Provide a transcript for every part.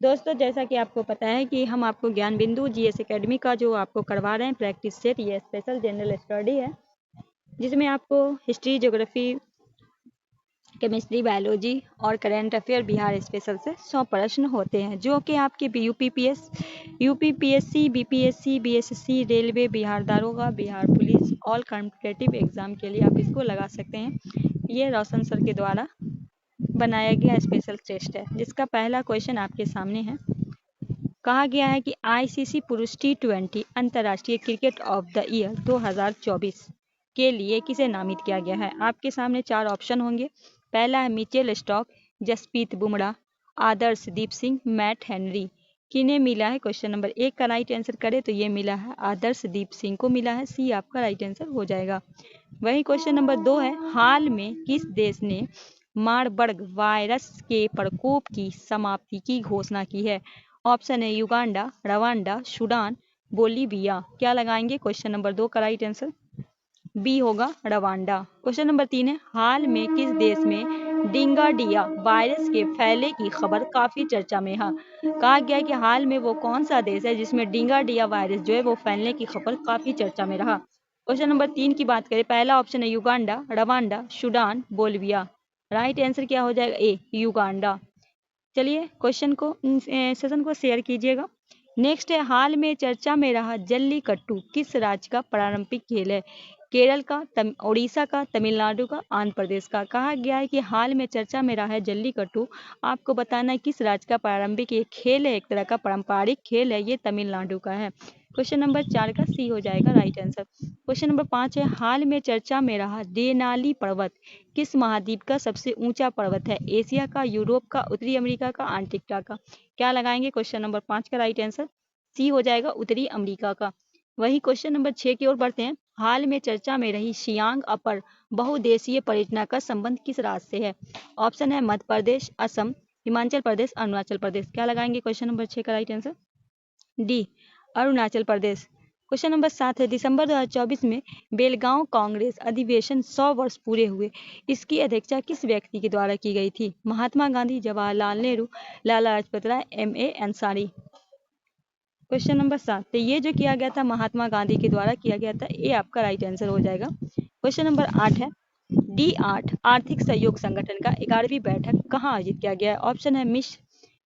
दोस्तों जैसा कि आपको पता है कि हम आपको ज्ञान बिंदु जीएस एकेडमी का जो आपको करवा रहे हैं प्रैक्टिस सेट, ये स्पेशल जनरल स्टडी है जिसमें आपको हिस्ट्री, ज्योग्राफी, केमिस्ट्री, बायोलॉजी और करंट अफेयर बिहार स्पेशल से 100 प्रश्न होते हैं जो कि आपके UPPSC, BPSC, BSSC, railway, Bihar दारोगा, Bihar police, all competitive exam के लिए आप इसको लगा सकते हैं। ये रोशन सर के द्वारा बनाया गया स्पेशल टेस्ट है जिसका पहला क्वेश्चन आपके सामने है। कहा गया है कि आईसीसी पुरुष टी20 अंतर्राष्ट्रीय क्रिकेट ऑफ द ईयर 2024 के लिए किसे नामित किया गया है। आपके सामने 4 ऑप्शन होंगे। पहला है मिचेल स्टॉक, जसप्रीत बुमराह, आदर्श दीप सिंह, मैट हेनरी। किन्हें मिला है? क्वेश्चन नंबर 1 का राइट आंसर करें तो ये मिला है आदर्श दीप सिंह को मिला है। सी आपका राइट आंसर हो जाएगा। वही क्वेश्चन नंबर 2 है, हाल में किस देश ने मारबर्ग वायरस के प्रकोप की समाप्ति की घोषणा की है? ऑप्शन है युगांडा, रवांडा, सूडान, बोलीविया। क्या लगाएंगे? क्वेश्चन नंबर 2 का राइट आंसर बी होगा रवांडा। क्वेश्चन नंबर 3 है, हाल में किस देश में डिंगाडिया वायरस के फैले की खबर काफी चर्चा में है? कहा गया है कि हाल में वो कौन सा देश है जिसमें डिंगाडिया वायरस जो है वो फैलने की खबर काफी चर्चा में रहा। क्वेश्चन नंबर 3 की बात करें, पहला ऑप्शन है Uganda, Rwanda, Sudan, Bolivia. Right answer क्या हो जाएगा? ए युगांडा। चलिए क्वेश्चन को सेशन को शेयर कीजिएगा। नेक्स्ट है, हाल में चर्चा में रहा जल्लीकट्टू किस राज्य का पारंपरिक खेल है? केरल का, उड़ीसा का, तमिलनाडु का, आंध्र प्रदेश का। कहा गया है कि हाल में चर्चा में रहा है जल्लीकट्टू। आपको बताना है किस राज्य का पारंपरिक ये खेल है, एक तरह का पारंपरिक खेल है, ये तमिलनाडु का है। क्वेश्चन नंबर 4 का सी हो जाएगा राइट आंसर। क्वेश्चन नंबर 5 है, हाल में चर्चा में रहा देनाली पर्वत किस महाद्वीप का सबसे ऊंचा पर्वत है? एशिया का, यूरोप का, उत्तरी अमेरिका का, अंटार्कटिका का। क्या लगाएंगे? क्वेश्चन नंबर 5 का राइट आंसर सी हो जाएगा उत्तरी अमेरिका का। वही क्वेश्चन नंबर 6 की ओर बढ़ते हैं, हाल में चर्चा में रही शियांग अपर बहुदेशीय परियोजना का संबंध किस राज्य से है? ऑप्शन है मध्य प्रदेश, असम, हिमाचल प्रदेश, अरुणाचल प्रदेश। क्या लगाएंगे? क्वेश्चन नंबर 6 का right answer D Arunachal Pradesh. Question number 7 है, दिसंबर 2024 में बेलगांव कांग्रेस अधिवेशन 100 वर्ष पूरे हुए। इसकी अध्यक्षता किस व्यक्ति के द्वारा की गई थी? Mahatma Gandhi, Jawaharlal Nehru, Lala Lajpat Rai, MA. Ansari. Question number 7, तो ये जो किया गया था महात्मा गांधी के द्वारा किया गया था, ये आपका राइट आंसर हो जाएगा। क्वेश्चन नंबर 8 है, D8 आर्थिक सहयोग संगठन का 11वीं बैठक कहाँ आयोजित किया गया है? ऑप्शन है मिस्र,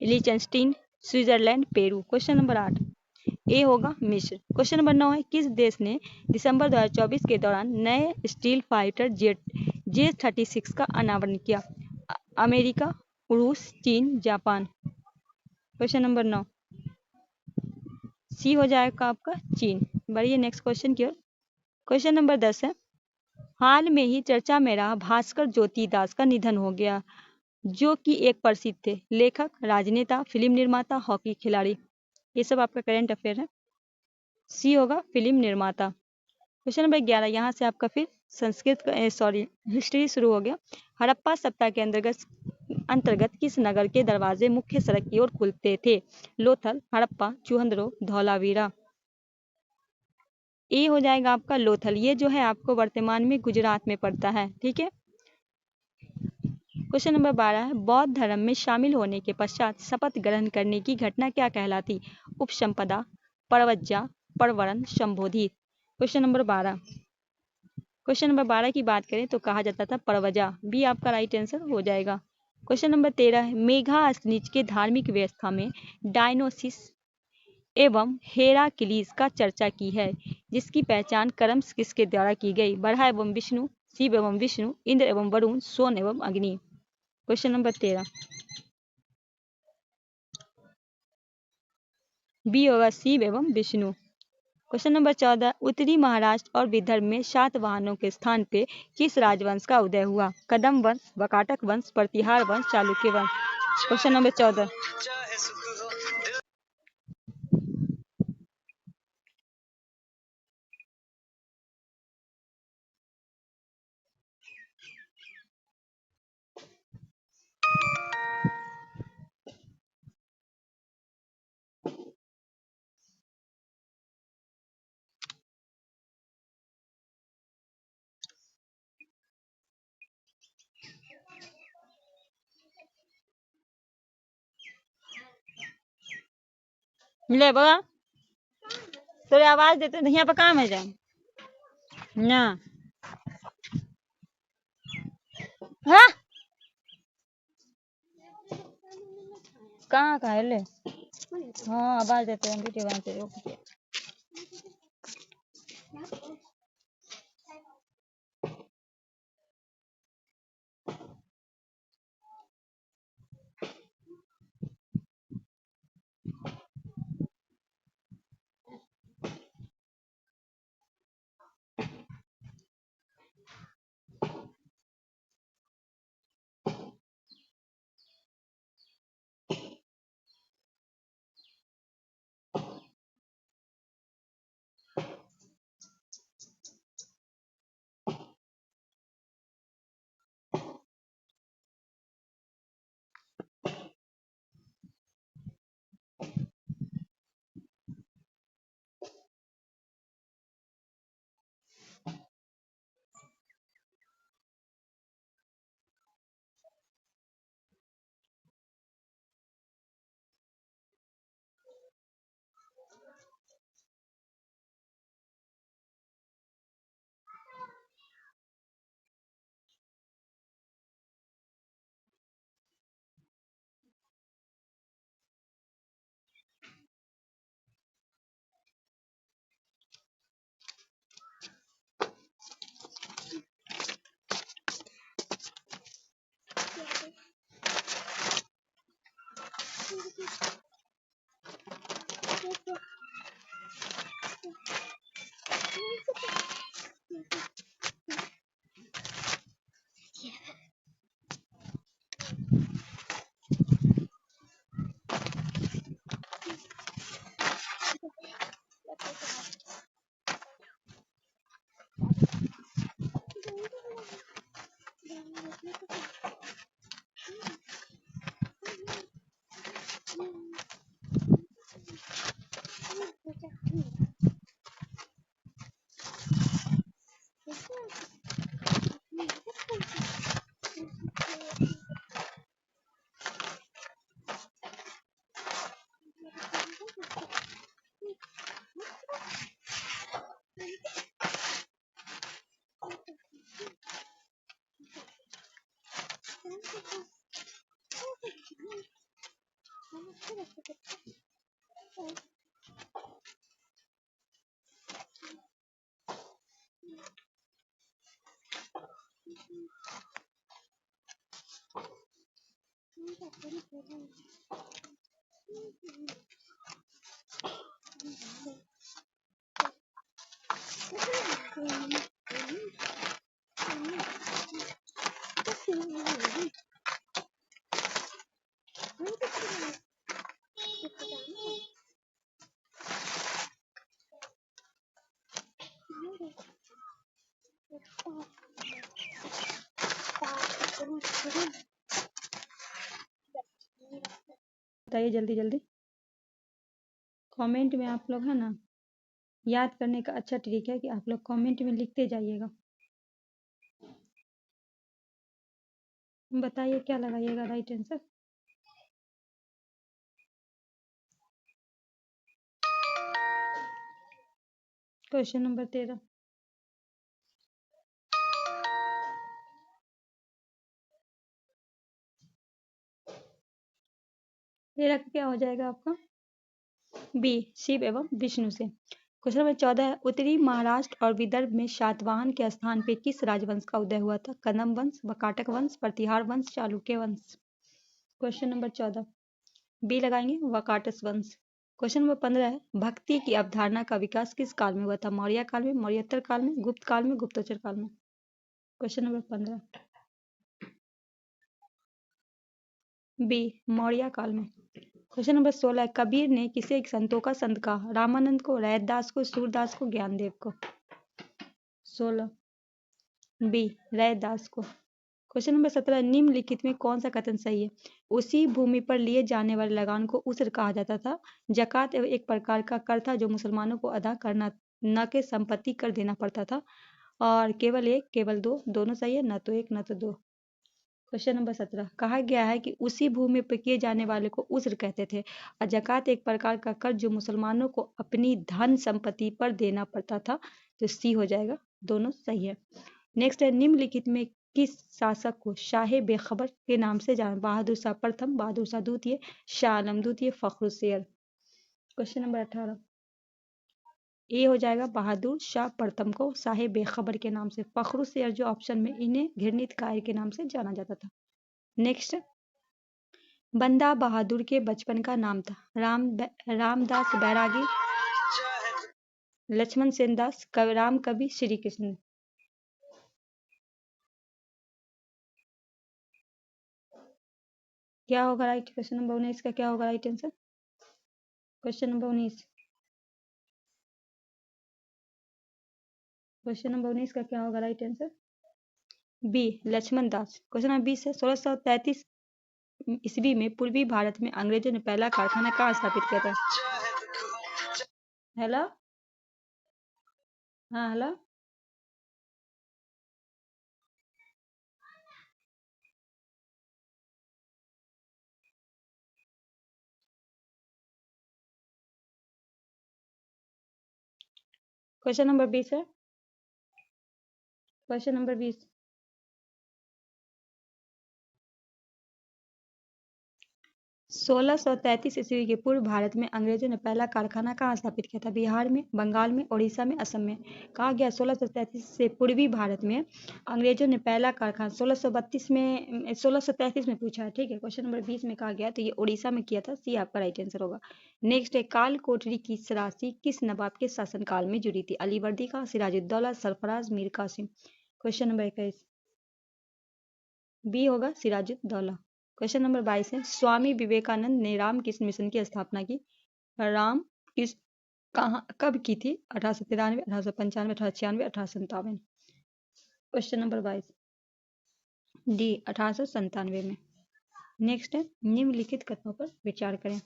लिechtenstein, स्विट्जरलैंड, पेरू। क्वेश्चन नंबर 8 ए होगा मिस्र। क्वेश्चन नंबर 9 है, किस देश ने दिसंबर 2024 के दौरान नए स्टील फाइटर J-36 का अनावरण किया? अमेरिका, रूस, चीन, जापान। क्वेश्चन नंबर 9 सी हो जाएगा आपका चीन। बढ़िए नेक्स्ट क्वेश्चन की ओर। क्वेश्चन नंबर 10 है, हाल में ही चर्चा में रहा भास्कर ज्योति दास का निधन हो गया जो कि एक प्रसिद्ध थे लेखक, राजनेता, फिल्म निर्माता, हॉकी खिलाड़ी। ये सब आपका करंट अफेयर है। सी होगा फिल्म निर्माता। क्वेश्चन नंबर 11, यहाँ से आपका फिर हिस्ट्री शुरू हो गया। हड़प्पा सप्ताह के अंतर्गत किस नगर के दरवाजे मुख्य सड़क की ओर खुलते थे? लोथल, हड़प्पा, चूहंदरो, धौलावीरा। ए हो जाएगा आपका लोथल। ये जो है आपको वर्तमान में गुजरात में पड़ता है। ठीक है। क्वेश्चन नंबर 12 है, बौद्ध धर्म में शामिल होने के पश्चात शपथ ग्रहण करने की घटना क्या कहलाती? उपसंपदा, परवज्जा, परवरण, संबोधित। क्वेश्चन नंबर 12 की बात करें तो कहा जाता था परवजा। बी आपका राइट आंसर हो जाएगा। क्वेश्चन नंबर 13 है, मेघास्तनीज के धार्मिक व्यवस्था में डायनोसिस एवं हेराक्लीस का चर्चा की है जिसकी पहचान कर्म्स किसके द्वारा की गई? ब्रह्मा एवं विष्णु, शिव एवं विष्णु, इंद्र एवं वरुण, सोन एवं अग्नि। क्वेश्चन नंबर 13 बी होगा शिव एवं विष्णु। क्वेश्चन नंबर 14, उत्तरी महाराष्ट्र और विदर्भ में सातवाहनों के स्थान पे किस राजवंश का उदय हुआ? कदम वंश, वाकाटक वंश, प्रतिहार वंश, चालुक्य वंश। क्वेश्चन नंबर 14 ले बा तोरे आवाज देते यहाँ पे काम है जाए ना हाँ कहाँ का है ले हाँ आवाज देते हैं वीडियो बनाते रुक बताइए जल्दी जल्दी कमेंट में आप लोग है ना याद करने का अच्छा ट्रिक है कि आप लोग कमेंट में लिखते जाइएगा बताइए क्या लगाइएगा राइट आंसर क्वेश्चन नंबर 13 13 क्या हो जाएगा आपका बी शिव एवं विष्णु से क्वेश्चन नंबर 14 है उत्तरी महाराष्ट्र और विदर्भ में सातवाहन के स्थान पे किस राजवंश का उदय हुआ था कदम वंश वकाटक वंश प्रतिहार वंश चालुक्य वंश क्वेश्चन नंबर 14 बी लगाएंगे वकाटक वंश क्वेश्चन नंबर 15 है भक्ति की अवधारणा का विकास किस काल में हुआ था मौर्य काल में मौर्योत्तर काल में गुप्त काल में गुप्तोत्तर काल में क्वेश्चन नंबर 15 बी मौर्य काल में क्वेश्चन नंबर 16 कबीर ने किसे संतों का संत कहा रामानंद को रैदास को सूरदास को ज्ञानदेव को 16 बी रैदास को क्वेश्चन नंबर 17 निम्नलिखित में कौन सा कथन सही है उसी भूमि पर लिए जाने वाले लगान को उसर कहा जाता था जकात एक प्रकार का कर था जो मुसलमानों को अदा करना न के संपत्ति कर देना पड़ता था और केवल एक केवल दो दोनों सही है न तो एक न तो दो क्वेश्चन नंबर 17 कहा गया है कि उसी भूमि पर किए जाने वाले को उज्र कहते थे और जकात एक प्रकार का कर जो मुसलमानों को अपनी धन संपत्ति पर देना पड़ता था। तो सी हो जाएगा, दोनों सही है। नेक्स्ट है निम्नलिखित में किस शासक को शाह बेखबर के नाम से जाना? बहादुर शाह प्रथम, बहादुर शाह द्वितीय, शाह आलम द्वितीय, फखरुशेर। क्वेश्चन नंबर 18 ये हो जाएगा बहादुर शाह प्रथम को शाह बेखबर के नाम से, फखरुशेर जो ऑप्शन में, इन्हें घृणित कायर के नाम से जाना जाता था। नेक्स्ट बंदा बहादुर के बचपन का नाम था? रामदास बैरागी, लक्ष्मण सेन दास, राम कवि, श्री कृष्ण। क्या होगा राइट? क्वेश्चन नंबर 19 का क्या होगा right answer? Question number 19 question number 19 का क्या होगा right answer? B Laxman Das. Question number 20 है 1633 ईस्वी में पूर्वी भारत में अंग्रेजों ने पहला कारखाना कहाँ स्थापित किया था? हेलो, हाँ हेलो। क्वेश्चन नंबर 20 है, क्वेश्चन नंबर 20 1633 ईस्वी के पूर्व भारत में अंग्रेजों ने पहला कारखाना कहाँ स्थापित किया था? बिहार में, बंगाल में, उड़ीसा में, असम में। कहा गया 1633 से पूर्वी भारत में अंग्रेजों ने पहला कारखाना 1632 में 1633 में पूछा है, ठीक है। क्वेश्चन नंबर 20 में कहा गया तो ये उड़ीसा में किया था, सी आपका राइट आंसर होगा। नेक्स्ट है काल कोठरी की सरासी किस नवाब के शासनकाल में जुड़ी थी? Alivardi Khan, Sirajuddaula, Sarfaraz, Mir Qasim. Question number 21 B होगा सिराजुद्दौला। क्वेश्चन नंबर 22 है स्वामी विवेकानंद ने रामकृष्ण मिशन की स्थापना की राम किस कहाँ कब की थी? 1893, 1895, 1896, 1897। क्वेश्चन नंबर 22 डी 1897 में। नेक्स्ट है निम्नलिखित कथनों पर विचार करें।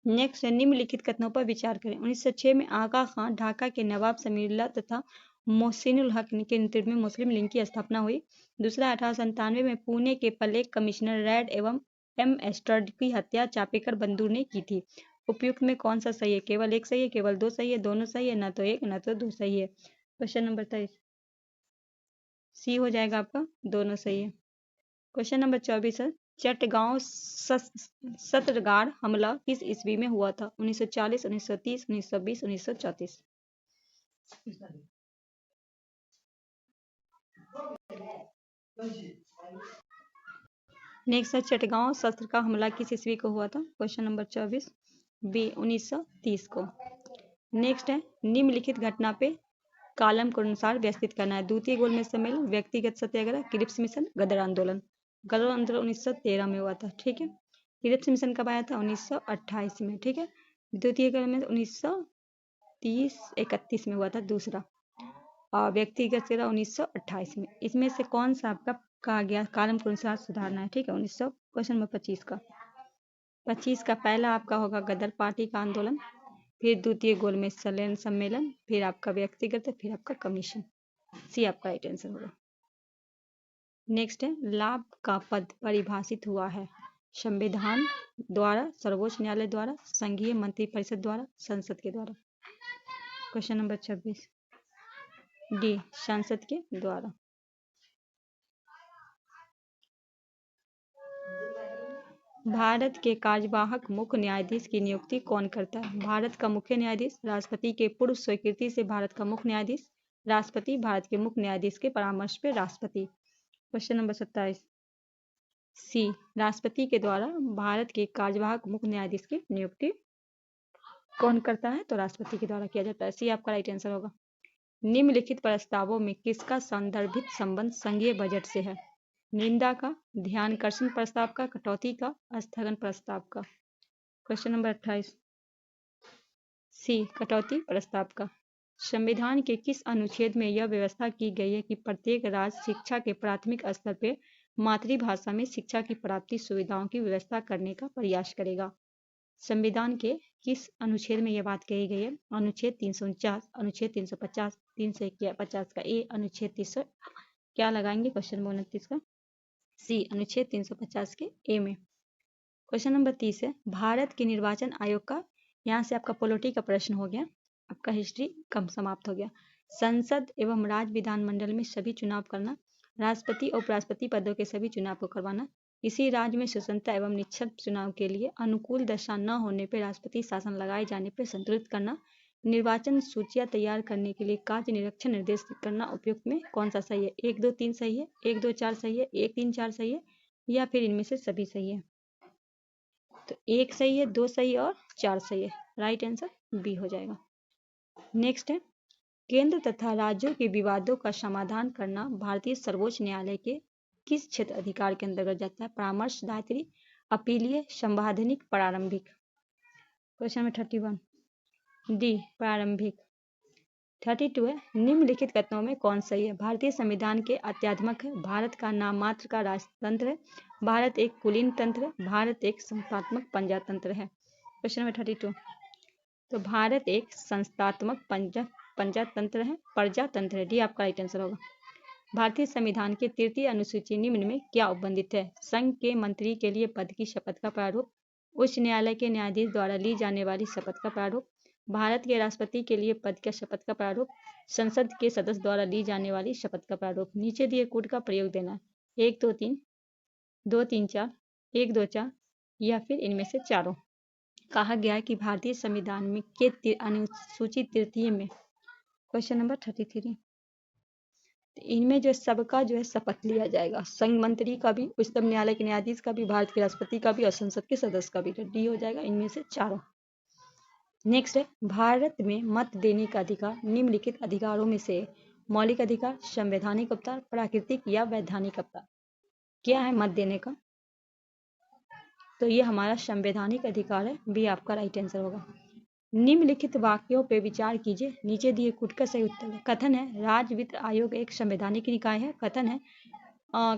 नेक्स्ट है निम्नलिखित कथनों पर विचार करें। 1906 में आगा खान ढाका के नवाब समीरुल्लाह तथा मोहसिनुल हक के नेतृत्व में मुस्लिम लीग की स्थापना हुई। दूसरा 1897 में पुणे के पलेक कमिश्नर रेड एवं एम एस्टर्ड की हत्या चापेकर बंधु ने की थी। उपयुक्त में कौन सा सही है? केवल एक सही है, केवल दो सही है, दोनों सही है, न तो एक न तो दो सही है। क्वेश्चन नंबर 23 सी हो जाएगा आपका, दोनों सही है। क्वेश्चन नंबर 24 है चटगांव सत्रगार हमला किस ईस्वी में हुआ था? 1940, 1930, 1920, 1934। नेक्स्ट है चटगांव सत्र का हमला किस ईस्वी को हुआ था? क्वेश्चन नंबर 24 बी 1930 को। नेक्स्ट है निम्नलिखित घटना पे कालम के अनुसार व्यवस्थित करना है। द्वितीय गोलमेज सम्मेलन, व्यक्तिगत सत्याग्रह, क्रिप्स मिशन, गदर आंदोलन। गदर आंदोलन 1913 में हुआ था, ठीक है। क्रिप्स मिशन कब आया था? 1928 में, ठीक है। द्वितीय गोलमेज 1930-31 में हुआ था दूसरा, और व्यक्तिगत सत्याग्रह 1928 में। इसमें से कौन सा आपका कहा गया कालम के अनुसार सुधारना है, ठीक है। 1900 क्वेश्चन नंबर 25 का 25 का पहला आपका होगा गदर पार्टी का आंदोलन, फिर द्वितीय गोलमेज सम्मेलन, फिर आपका व्यक्तिगत, फिर आपका कमीशन। सी आपका राइट आंसर होगा। नेक्स्ट है लाभ का पद परिभाषित हुआ है संविधान द्वारा, सर्वोच्च न्यायालय द्वारा, संघीय मंत्रिपरिषद द्वारा, संसद के द्वारा। क्वेश्चन नंबर 26 डी संसद के द्वारा। भारत के कार्यवाहक मुख्य न्यायाधीश की नियुक्ति कौन करता है? भारत का मुख्य न्यायाधीश, राष्ट्रपति के पूर्व स्वीकृति से भारत का मुख्य न्यायाधीश, राष्ट्रपति, भारत के मुख्य न्यायाधीश के परामर्श पे राष्ट्रपति। क्वेश्चन नंबर 27 सी राष्ट्रपति के द्वारा भारत के कार्यवाहक मुख्य न्यायाधीश की नियुक्ति कौन करता है? तो राष्ट्रपति के द्वारा किया जाता है। सी आपका राइट आंसर होगा। निम्नलिखित प्रस्तावों में किसका संदर्भित संबंध संघीय बजट से है? निंदा का, ध्यानकर्षण प्रस्ताव का, कटौती का, स्थगन प्रस्ताव का। क्वेश्चन नंबर 28 सी कटौती प्रस्ताव का। संविधान के किस अनुच्छेद में यह व्यवस्था की गई है कि प्रत्येक राज्य शिक्षा के प्राथमिक स्तर पर मातृभाषा में शिक्षा की प्राप्ति सुविधाओं की व्यवस्था करने का प्रयास करेगा? संविधान के किस अनुच्छेद में यह बात कही गई है? अनुच्छेद 349, अनुच्छेद 350, 350 का ए, अनुच्छेद क्या लगाएंगे क्वेश्चन नंबर 29 का? सी, अनुच्छेद 350 के ए में। क्वेश्चन नंबर 30 है, भारत के निर्वाचन आयोग का, यहाँ से आपका पॉलिटी का प्रश्न हो गया, आपका हिस्ट्री कम समाप्त हो गया। संसद एवं राज्य विधानमंडल में सभी चुनाव करना, राष्ट्रपति और उपराष्ट्रपति पदों के सभी चुनाव को करवाना, किसी राज्य में स्वतंत्रता एवं निष्पक्ष चुनाव के लिए अनुकूल दशा न होने पर राष्ट्रपति शासन लगाए जाने पर संतुलित करना, निर्वाचन सूचियां तैयार करने के लिए कार्य निरीक्षण निर्देश करना, उपयुक्त में कौन सा सही है? 1, 2, 3 सही है, 1, 2, 4 सही है, 1, 3, 4 सही है, या फिर इनमें से सभी सही है? तो 1 सही है, 2 सही है और 4 सही है। राइट आंसर बी हो जाएगा। नेक्स्ट है, केंद्र तथा राज्यों के विवादों का समाधान करना भारतीय सर्वोच्च न्यायालय के किस क्षेत्र अधिकार के अंतर्गत जाता है? परामर्श, दायित्व, अपीलीय, संवैधानिक, प्रारंभिक। क्वेश्चन नंबर 31, डी प्रारंभिक। 32 है, निम्नलिखित कथनों में कौन सही है? भारतीय संविधान के अत्यात्मक है, भारत का नाम मात्र का राजतंत्र है, भारत एक कुलीन तंत्र है, भारत एक संस्थात्मक पंजातंत्र है। क्वेश्चन नंबर 32, तो भारत एक संस्थात्मक पंजातंत्र है, प्रजातंत्र है। डी आपका राइट आंसर होगा। भारतीय संविधान के 33 अनुसूची निम्न में क्या उपबंधित है? संघ के मंत्री के लिए पद की शपथ का प्रारूप, उच्च न्यायालय के न्यायाधीश द्वारा ली जाने वाली शपथ का प्रारूप, भारत के राष्ट्रपति के लिए पद का शपथ का प्रारूप, संसद के सदस्य द्वारा ली जाने वाली शपथ का प्रारूप। नीचे दिए कोड का प्रयोग देना, 1, 2, 3, 2, 3, 4, 1, 2, 4, या फिर इनमें से चारों। कहा गया है कि भारतीय संविधान में के अनुसूची 33 में, क्वेश्चन नंबर 33, इनमें जो सबका जो है शपथ लिया जाएगा, संघ मंत्री का भी, उच्चतम न्यायालय के न्यायाधीश का भी, भारत के राष्ट्रपति का भी और संसद के सदस्य का भी। तो डी हो जाएगा इनमें से चारों। नेक्स्ट है, भारत में मत देने का अधिकार निम्नलिखित अधिकारों में से मौलिक अधिकार, संवैधानिक अधिकार, प्राकृतिक या वैधानिक अधिकार। क्या है मत देने का? तो ये हमारा संवैधानिक अधिकार है, भी आपका राइट आंसर होगा। निम्नलिखित वाक्यों पर विचार कीजिए, नीचे दिए कुछ का सही उत्तर है। कथन है, राज्य वित्त आयोग एक संवैधानिक निकाय है। कथन है,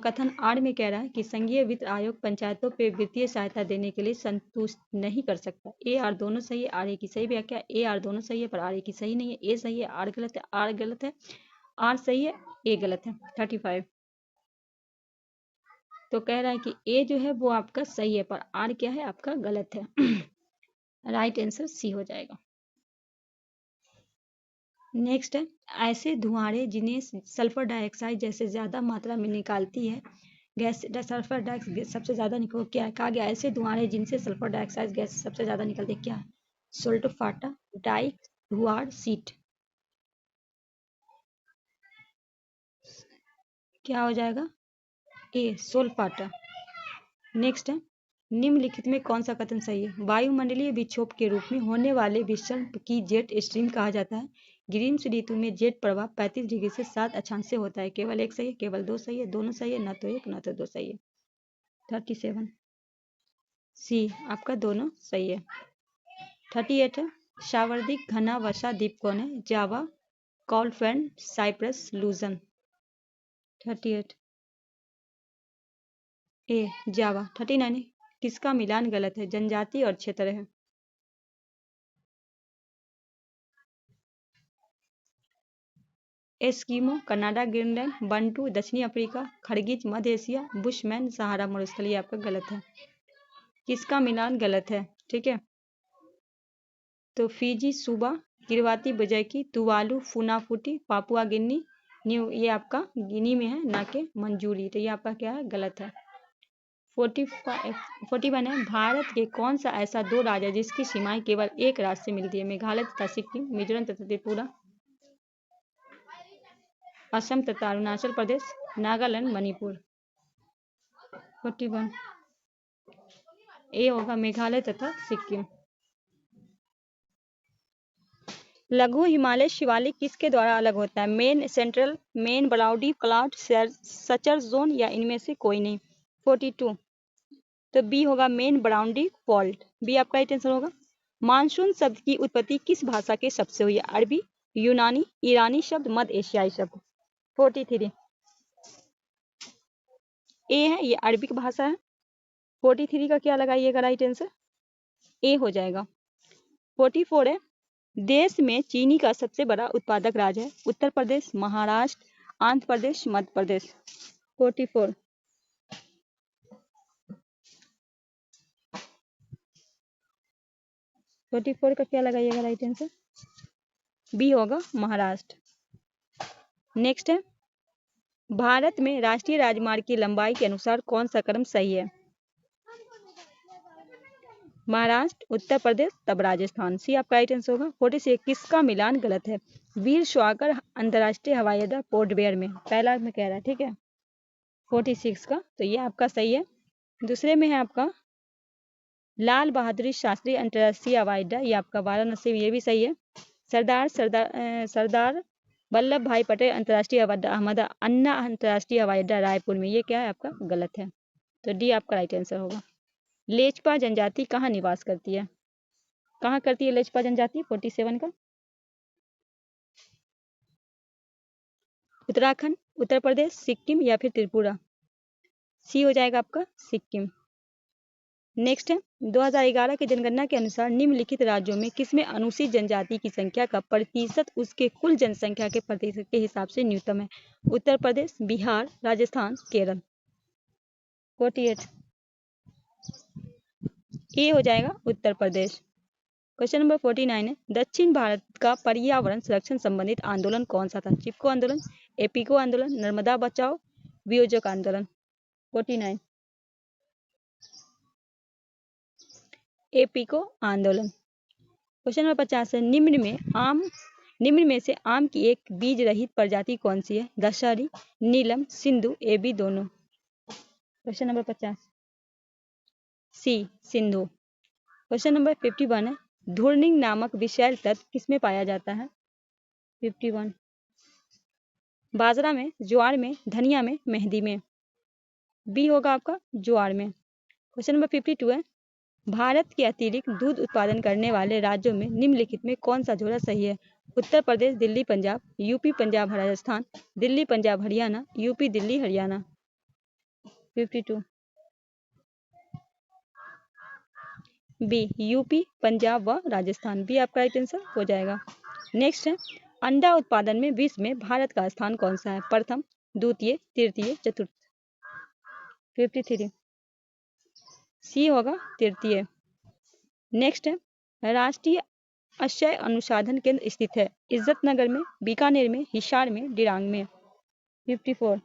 कथन आर में कह रहा है कि संघीय वित्त आयोग पंचायतों पर वित्तीय सहायता देने के लिए संतुष्ट नहीं कर सकता। ए आर दोनों सही है, आर ए की सही व्याख्या, ए आर दोनों सही है पर आर ए की सही नहीं है। ए सही है, आर गलत है, आर गलत है, आर सही है, ए गलत है। 35, तो कह रहा है कि ए जो है वो आपका सही है पर आर क्या है आपका गलत है। राइट आंसर सी हो जाएगा। नेक्स्ट है, ऐसे धुआंरे जिन्हें सल्फर डाइऑक्साइड जैसे ज्यादा मात्रा में निकालती है गैस, सल्फर डाइऑक्साइड सबसे ज्यादा निकल, क्या है? कहा गया ऐसे धुआंरे जिनसे सल्फर डाइऑक्साइड गैस सबसे ज्यादा निकलती है, क्या है? सोल्टफाटा, डाइक, धुआर, सीट। क्या हो जाएगा? ए सोल्फाटा। नेक्स्ट है, निम्नलिखित में कौन सा कथन सही है? वायुमंडलीय विक्षोभ के रूप में होने वाले विसरण की जेट स्ट्रीम कहा जाता है। ग्रीष्म ऋतु में जेट प्रवाह 35 डिग्री से 7 अक्षांश से होता है। केवल एक सही है, केवल दो सही है, दोनों सही है, न तो एक न तो दो सही है। 37, सी आपका दोनों सही है। 38 है, सावर्दिक घना वर्षा द्वीप कौन है? जावा, कॉलफेन, साइप्रस, लूजन। 38 ए जावा। 39 किसका मिलान गलत है? जनजाति और क्षेत्र है। एस्किमो, कनाडा, ग्रीनलैंड, बंटू, दक्षिणी अफ्रीका, खरगिज, मध्य एशिया, बुशमैन, सहारा मरुस्थल। ये आपका गलत है। किसका मिलान गलत है? ठीक है, तो फिजी, सूबा, किरवाती, बजैकी, तुवालू, फुनाफुटी, पापुआ गिनी, न्यू, ये आपका गिनी में है ना कि मंजूरी। तो ये आपका क्या है? गलत है। 41 है, भारत के कौन सा ऐसा दो राज्य है जिसकी सीमाएं केवल एक राज्य से मिलती है? मेघालय तथा सिक्किम, मिजोरम तथा त्रिपुरा, असम तथा अरुणाचल प्रदेश, नागालैंड, मणिपुर। 41 ए होगा मेघालय तथा सिक्किम। लघु हिमालय शिवालिक किसके द्वारा अलग होता है? मेन सेंट्रल, मेन बराउडी, क्लाउड, सचर जोन, या इनमें से कोई नहीं। 42, तो बी होगा मेन बराउडी फॉल्ट। बी आपका राइट आंसर होगा। मानसून शब्द की उत्पत्ति किस भाषा के शब्द से हुई है? अरबी, यूनानी, ईरानी शब्द, मध्य एशियाई शब्द। 43 ए है, ये अरबिक भाषा है। 43 का क्या लगाइएगा राइट आंसर? ए हो जाएगा। 44 है, देश में चीनी का सबसे बड़ा उत्पादक राज्य है? उत्तर प्रदेश, महाराष्ट्र, आंध्र प्रदेश, मध्य प्रदेश। 44। का क्या लगाइएगा राइट आंसर? बी होगा महाराष्ट्र। नेक्स्ट है, भारत में राष्ट्रीय राजमार्ग की लंबाई के अनुसार कौन सा क्रम सही है? महाराष्ट्र, उत्तर प्रदेश, तब राजस्थान। सी आपका राइट आंसर होगा। 46 किसका मिलान गलत है? वीर सावर अंतर्राष्ट्रीय हवाई अड्डा पोर्ट ब्लेयर में, पहला में कह रहा है, ठीक है। 46 का तो ये आपका सही है। दूसरे में है आपका लाल बहादुर शास्त्री अंतर्राष्ट्रीय हवाई अड्डा, ये आपका वाराणसी में, ये भी सही है। सरदार वल्लभ भाई पटेल अंतर्राष्ट्रीय हवाई अड्डा अन्ना अंतर्राष्ट्रीय हवाई अड्डा रायपुर में, ये क्या है आपका गलत है। तो डी आपका राइट आंसर होगा। लेचपा जनजाति कहाँ निवास करती है? कहाँ करती है लेचपा जनजाति? 47 का उत्तराखंड, उत्तर प्रदेश, सिक्किम या फिर त्रिपुरा। सी हो जाएगा आपका सिक्किम। नेक्स्ट है, 2011 की जनगणना के अनुसार निम्नलिखित राज्यों में किसमें अनुसूचित जनजाति की संख्या का प्रतिशत उसके कुल जनसंख्या के प्रतिशत के हिसाब से न्यूनतम है? उत्तर प्रदेश, बिहार, राजस्थान, केरल। 48 ए हो जाएगा उत्तर प्रदेश। क्वेश्चन नंबर 49 है, दक्षिण भारत का पर्यावरण संरक्षण संबंधित आंदोलन कौन सा था? चिपको आंदोलन, एपिको आंदोलन, नर्मदा बचाओ, वियोजक आंदोलन। 49 एपिको आंदोलन। क्वेश्चन नंबर 50 है, निम्न में से आम की एक बीज रहित प्रजाति कौन सी है? दशहरी, नीलम, सिंधु, ए बी दोनों। क्वेश्चन नंबर 50 सी सिंधु। क्वेश्चन नंबर 51 है, धुर्निंग नामक विषैल तत्व किसमें पाया जाता है? 51 बाजरा में, ज्वार में, धनिया में, मेहंदी में। बी होगा आपका ज्वार में। क्वेश्चन नंबर 52 है, भारत के अतिरिक्त दूध उत्पादन करने वाले राज्यों में निम्नलिखित में कौन सा जोड़ा सही है? Uttar Pradesh, Delhi, Punjab, UP, Punjab, Rajasthan, Delhi, Punjab, Haryana, UP, Delhi, Haryana. 52 B UP, Punjab व राजस्थान। बी आपका राइट आंसर हो जाएगा। नेक्स्ट है, अंडा उत्पादन में विश्व में भारत का स्थान कौन सा है? प्रथम, द्वितीय, तृतीय, चतुर्थ। 53 सी होगा तृतीय। नेक्स्ट है, राष्ट्रीय अक्षय अनुसंधान केंद्र स्थित है? इज्जतनगर में, बीकानेर में, हिसार में, दिरांग में। 54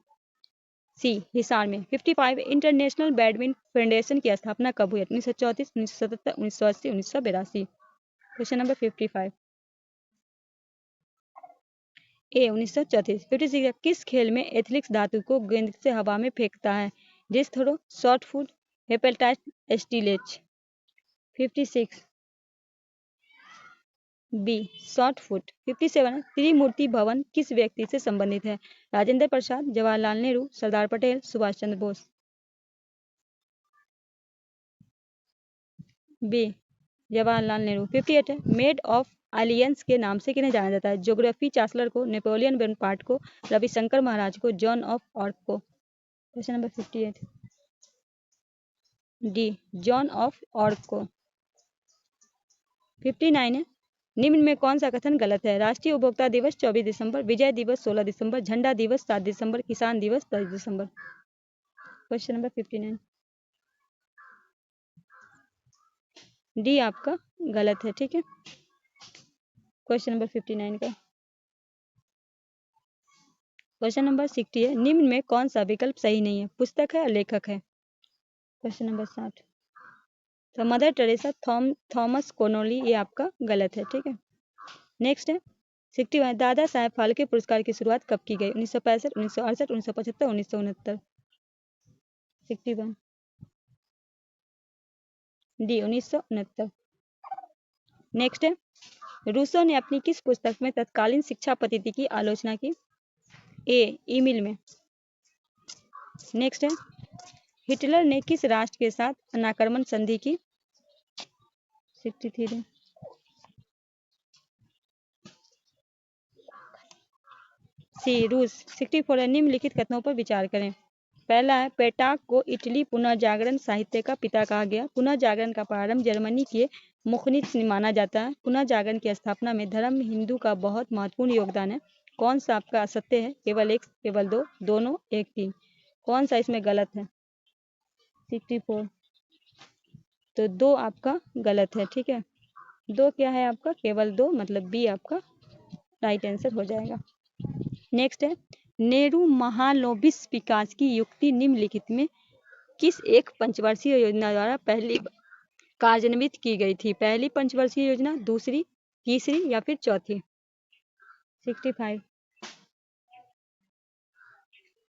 सी हिसार में। 55 इंटरनेशनल बैडमिंटन फेडरेशन की स्थापना कब हुई? 1934, 1977, 1980, 1982। क्वेश्चन नंबर 55 ए 1934। 56 किस खेल में एथलेटिक्स धातु को गेंद से हवा में फेंकता है? डिस्क थ्रो, शॉट पुट, हेपेटाइट, स्टीलेज। 56 B short foot. 57 Trimurti Bhavan किस व्यक्ति से संबंधित है? राजेंद्र प्रसाद, जवाहरलाल नेहरू, सरदार पटेल, सुभाष चंद्र बोस। बी जवाहरलाल नेहरू। 58 है, मेड ऑफ अलियंस के नाम से किन्हें जाना जाता है? ज्योग्राफी चांसलर को, नेपोलियन बोनापार्ट को, रविशंकर महाराज को, जॉन ऑफ आर्क को। Question number 58 D John of arc को। 59 है, निम्न में कौन सा कथन गलत है? राष्ट्रीय उपभोक्ता दिवस 24 दिसंबर, विजय दिवस 16 दिसंबर, झंडा दिवस 7 दिसंबर, किसान दिवस 10 दिसंबर। क्वेश्चन नंबर 59 डी आपका गलत है, ठीक है। क्वेश्चन नंबर 59 का क्वेश्चन नंबर 60 है, निम्न में कौन सा विकल्प सही नहीं है? पुस्तक है, लेखक है। क्वेश्चन नंबर 60 तो मदर टेरेसा, थॉमस कॉनोली, ये आपका गलत है, ठीक है। नेक्स्ट है 61 दादा साहेब फाल्के पुरस्कार की शुरुआत कब की गई? 1965, 1968, 1975, 1969। 61 डी 1969। नेक्स्ट है, रूसो ने अपनी किस पुस्तक में तत्कालीन शिक्षा पद्धति की आलोचना की? ए ईमेल में। नेक्स्ट है, हिटलर ने किस राष्ट्र के साथ अनाक्रमण संधि की? 63 सी रूस। 64 है, निम्नलिखित कथनों पर विचार करें। पहला है, पेटाक को इटली पुनर्जागरण साहित्य का पिता कहा गया। पुनर्जागरण का प्रारंभ जर्मनी के मुखनित माना जाता है। पुनर्जागरण की स्थापना में धर्म हिंदू का बहुत महत्वपूर्ण योगदान है। कौन सा आपका असत्य है? केवल 1, केवल 2, दोनों, 1, 3। कौन सा इसमें गलत है? 64। तो 2 आपका गलत है, ठीक है। 2 क्या है आपका? केवल 2, मतलब बी आपका राइट आंसर हो जाएगा। नेक्स्ट है, नेहरू महालनोबिस विकास की युक्ति निम्नलिखित में किस एक पंचवर्षीय योजना द्वारा पहली कार्यान्वित की गई थी? पहली पंचवर्षीय योजना, दूसरी, तीसरी या फिर चौथी? 65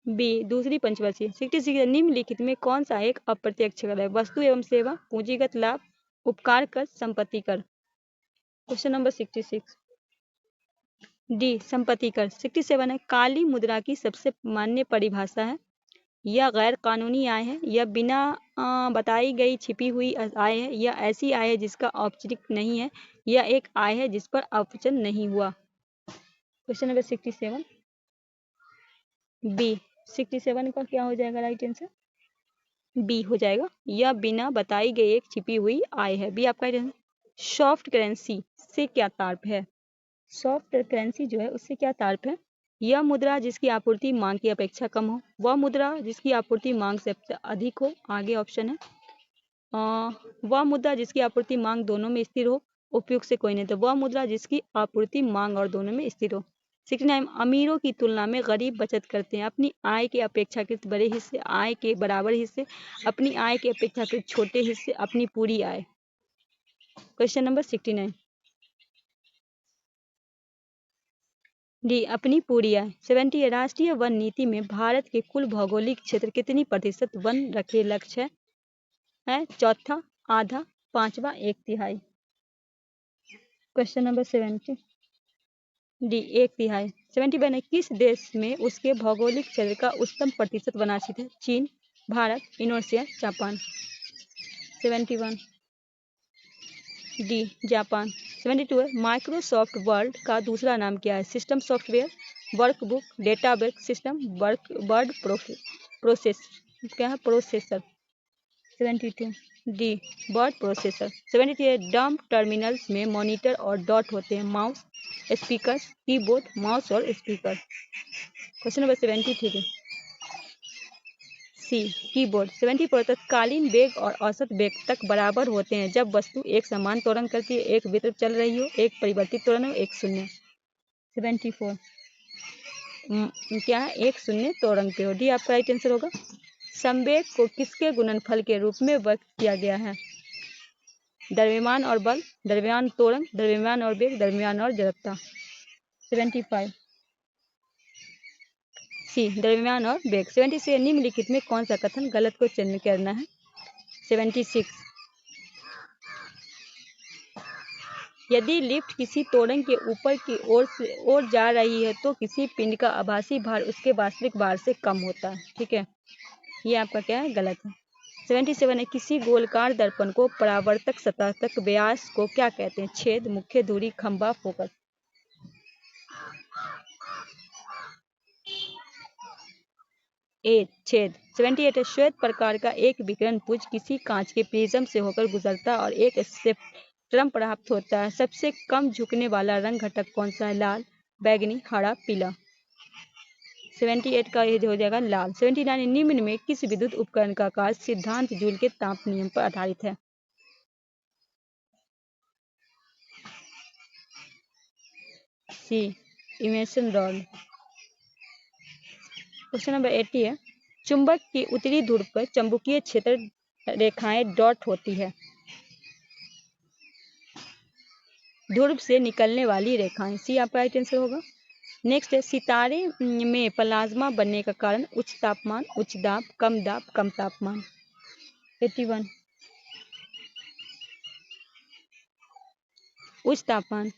बी दूसरी पंचवर्षीय। 66 निम्नलिखित में कौन सा एक अप्रत्यक्ष कर है? वस्तु एवं सेवा, पूंजीगत लाभ, उपकार कर, संपत्ति कर। क्वेश्चन नंबर 66 डी संपत्ति कर। 67 है, काली मुद्रा की सबसे मान्य परिभाषा है? यह गैर कानूनी आय है, यह बिना बताई गई छिपी हुई आय है, या ऐसी आय है जिसका औपचारिक नहीं है, या एक आय है जिस पर अपचन नहीं हुआ। Question number 67 B. 67 का क्या हो जाएगा राइट आंसर? बी हो जाएगा, यह बिना बताई गई एक छिपी हुई आय है। बी आपका राइट आंसर। सॉफ्ट करेंसी से क्या तात्पर्य है? सॉफ्ट करेंसी जो है उससे क्या तात्पर्य है? यह मुद्रा जिसकी आपूर्ति मांग की अपेक्षा कम हो, वह मुद्रा जिसकी आपूर्ति मांग से अधिक हो, आगे ऑप्शन है, वह मुद्रा जिसकी आपूर्ति मांग दोनों में स्थिर हो, उपयुक्त से कोई नहीं, तो वह मुद्रा जिसकी आपूर्ति मांग और दोनों में स्थिर हो। 69 अमीरों की तुलना में गरीब बचत करते हैं अपनी आय के अपेक्षाकृत बड़े हिस्से, आय के बराबर हिस्से, अपनी आय के अपेक्षाकृत छोटे हिस्से, अपनी पूरी आय। क्वेश्चन नंबर 69 डी अपनी पूरी आय। 70 राष्ट्रीय वन नीति में भारत के कुल भौगोलिक क्षेत्र कितनी प्रतिशत वन रखे लक्ष्य है? चौथा, आधा, पांचवा, 1/3। Question number 70 D 1/3। 71 है, किस देश में उसके भौगोलिक क्षेत्र का उच्चतम प्रतिशत वन आश्रित है? चीन, Bharat, Indonesia, Japan. 71 D Japan. 72 है, माइक्रोसॉफ्ट वर्ड का दूसरा नाम क्या है? System software, workbook, database system, word process क्या है? Processor. 72 D word processor. 73 dump terminals में मॉनिटर और डॉट होते हैं? माउस, स्पीकर, कीबोर्ड, माउस और स्पीकर। क्वेश्चन नंबर 73 सी कीबोर्ड। 74 तत्कालीन वेग और औसत वेग तक बराबर होते हैं जब वस्तु एक समान त्वरण करती है, एक वितरित चल रही हो, एक परिवर्तित त्वरण हो, एक शून्य। 74 क्या है? एक शून्य त्वरण पे हो। डी आपका राइट आंसर होगा। संवेग को किसके गुणनफल के रूप में व्यक्त किया गया है? द्रव्यमान और बल, द्रव्यमान त्वरण, द्रव्यमान और वेग, द्रव्यमान और जड़ता। 75 सी द्रव्यमान और वेग। 76 निम्नलिखित में कौन सा कथन गलत को चिन्ह करना है? 76 यदि लिफ्ट किसी तोरण के ऊपर की ओर जा रही है तो किसी पिंड का आभासी भार उसके वास्तविक भार से कम होता है। ठीक है, ये आपका क्या है? गलत है। 77 है, किसी गोलकार दर्पण को परावर्तक सतह तक व्यास को क्या कहते हैं? छेद, मुख्य धुरी, खंभा, फोकस। ए छेद। 78 है, श्वेत प्रकार का एक विकिरण पुंज किसी कांच के प्रिज्म से होकर गुजरता है और एक स्पेक्ट्रम प्राप्त होता है। सबसे कम झुकने वाला रंग घटक कौन सा है? लाल, बैगनी, हरा, पीला। 78 का ये हो जाएगा लाल। 79 निम्न में किस विद्युत उपकरण का कार्य सिद्धांत जूल के ताप नियम पर आधारित है? सी इमेशन रॉड। क्वेश्चन नंबर 80 है, चुंबक की उत्तरी ध्रुव पर चुंबकीय क्षेत्र रेखाएं डॉट होती है? ध्रुव से निकलने वाली रेखाएं। सी आपका राइट आंसर होगा। नेक्स्ट है, सितारे में प्लाज्मा बनने का कारण? उच्च तापमान, उच्च दाब, कम तापमान। 81 उच्च तापमान।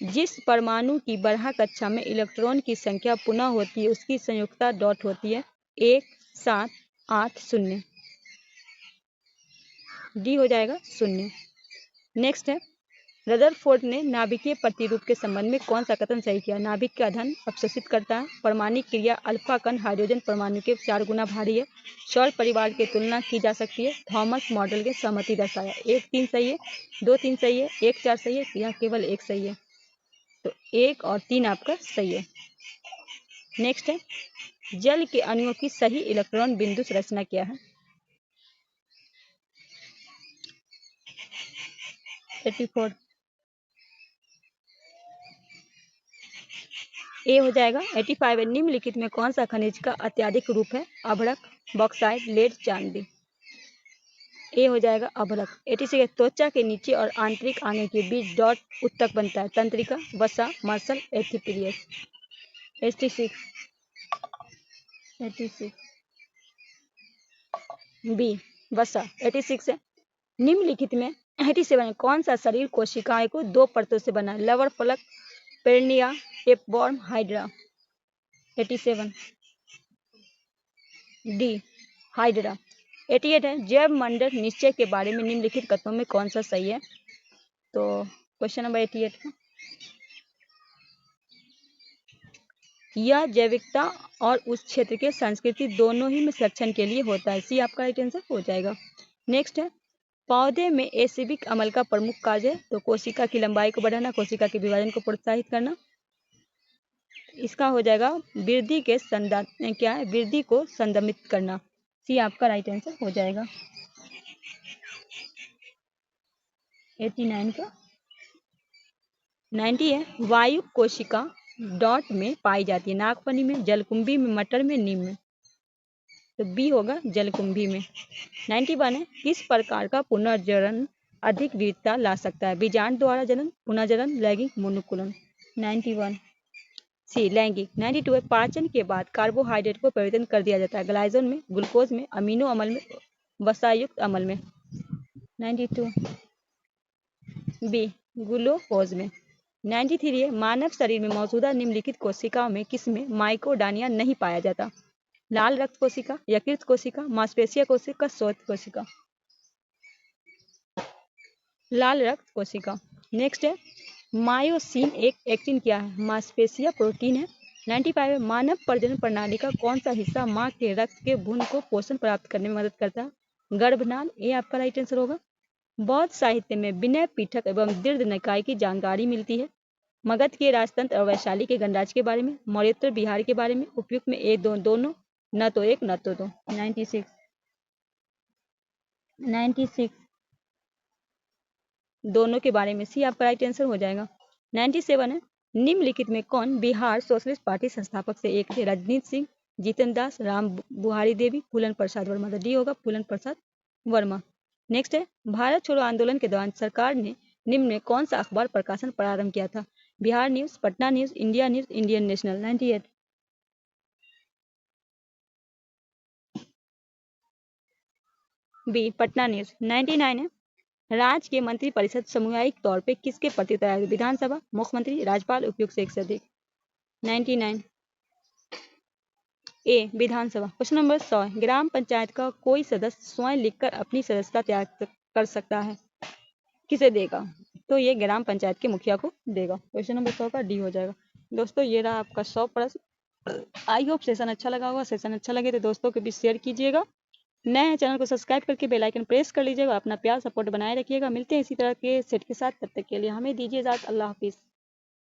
जिस परमाणु की बरहा कक्षा में इलेक्ट्रॉन की संख्या पुनः होती है उसकी संयुक्ता डॉट होती है? 1, 7, 8, 0। डी हो जाएगा 0। नेक्स्ट है, रदरफोर्ड ने नाभिकीय प्रतिरूप के संबंध में कौन सा कथन सही किया? नाभिक का धन अवशोषित करता है, परमाणिक क्रिया अल्फा कण हाइड्रोजन परमाणु के 4 गुना भारी है, सौर परिवार की तुलना की जा सकती है, थॉमस मॉडल के सहमति दर्शाया। 1, 3 सही है, 2, 3 सही है, 1, 4 सही है, या केवल 1 सही है? तो 1 और 3 आपका सही है। नेक्स्ट है, जल के अणुओं की सही इलेक्ट्रॉन बिंदु संरचना क्या है? 84। ए हो जाएगा। 85 है, निम्नलिखित में कौन सा खनिज का अत्यधिक रूप है? अभ्रक, बॉक्साइट, लेड, चांदी। ए हो जाएगा अभ्रक। 86 त्वचा के नीचे और आंतरिक आंगे के बीच डॉट उत्तक बनता है? तंत्रिका, वसा, मसल, एथिपिरियस। 86 बी वसा। 86 है, निम्नलिखित में 87 कौन सा शरीर कोशिकाएं को 2 परतों से बना है? लवर, फलक, पेरनिया, टेपवॉर्म, हाइड्रा। 87 D hydra. 88 है, जैव मंडल निश्चय के बारे में निम्नलिखित कथनों में कौन सा सही है? तो क्वेश्चन नंबर 88 का, यह जैविकता और उस क्षेत्र के संस्कृति दोनों ही में संरक्षण के लिए होता है। सी आपका राइट आंसर हो जाएगा। नेक्स्ट है, पौधे में एसिबिक अम्ल का प्रमुख कार्य है? तो कोशिका की लंबाई को बढ़ाना, कोशिका के विभाजन को प्रोत्साहित करना। इसका हो जाएगा वृद्धि के क्या है? वृद्धि को संदमित करना। सी आपका राइट आंसर हो जाएगा। 89 का 90 है, वायु कोशिका डॉट में पाई जाती है? नागफनी में, जलकुंभी में, मटर में, नीम में। तो बी होगा जलकुंभी में। 91 है, किस प्रकार का पुनर्जनन अधिक विविधता ला सकता है? बीजांड द्वारा जनन, पुनर्जनन, लैंगिक, मोनोकुलन। 91 सी लैंगिक। 92 है, पाचन के बाद कार्बोहाइड्रेट को परिवर्तन कर दिया जाता है? ग्लाइकोजन में, ग्लूकोज में, अमीनो अम्ल में, वसायुक्त अम्ल में। 92 बी ग्लूकोज में। 93 है, मानव शरीर में मौजूदा निम्नलिखित कोशिकाओं में किसमें माइक्रोडानिया नहीं पाया जाता? लाल रक्त कोशिका, यकृत कोशिका, मांसपेशिया कोशिका, श्वेत कोशिका। लाल रक्त कोशिका। नेक्स्ट है, मायोसिन एक एक्टिन क्या है? मांसपेशिया प्रोटीन है। 95 है, मानव प्रजनन प्रणाली का कौन सा हिस्सा मां के रक्त के भ्रूण को पोषण प्राप्त करने में मदद करता है? गर्भनाल। ए आपका राइट आंसर होगा। बौद्ध साहित्य में विनय पिटक एवं दीर्घ निकाय की जानकारी मिलती है? मगध के राजतंत्र और वैशाली के गणराज्य के बारे में, मौर्योत्तर बिहार के बारे में, उपयुक्त में ए दोनों, न तो एक न तो दो। 96 दोनों के बारे में। सी आपका राइट आंसर हो जाएगा। 97 है, निम्नलिखित में कौन बिहार सोशलिस्ट पार्टी संस्थापक से एक थे? रजनीश सिंह, जीतन दास, राम बुहारी देवी, फूलन प्रसाद वर्मा। डी होगा फूलन प्रसाद वर्मा। नेक्स्ट है, भारत छोड़ो आंदोलन के दौरान सरकार ने निम्न में कौन सा अखबार प्रकाशन प्रारंभ किया था? Bihar News, Patna News, India News, Indian National. 98 B Patna News. 99 है, राज्य के मंत्रिपरिषद सामूहिक तौर पे किसके प्रति तैयार है? विधानसभा, मुख्यमंत्री, राज्यपाल, उपयुक्त से एक से अधिक। 99 ए विधानसभा। क्वेश्चन नंबर 100, ग्राम पंचायत का कोई सदस्य स्वयं लिखकर अपनी सदस्यता त्याग कर सकता है? किसे देगा? तो ये ग्राम पंचायत के मुखिया को देगा। क्वेश्चन नंबर 100 का डी हो जाएगा। दोस्तों ये रहा आपका 100 प्रश्न। आई होप सेशन अच्छा लगा होगा। सेशन अच्छा लगे तो दोस्तों के बीच शेयर कीजिएगा। नए हैं चैनल को सब्सक्राइब करके बेल आइकन प्रेस कर लीजिएगा। अपना प्यार सपोर्ट बनाए रखिएगा। मिलते हैं इसी तरह के सेट के साथ, तब तक के लिए हमें दीजिए इजाजत। अल्लाह हाफिज़।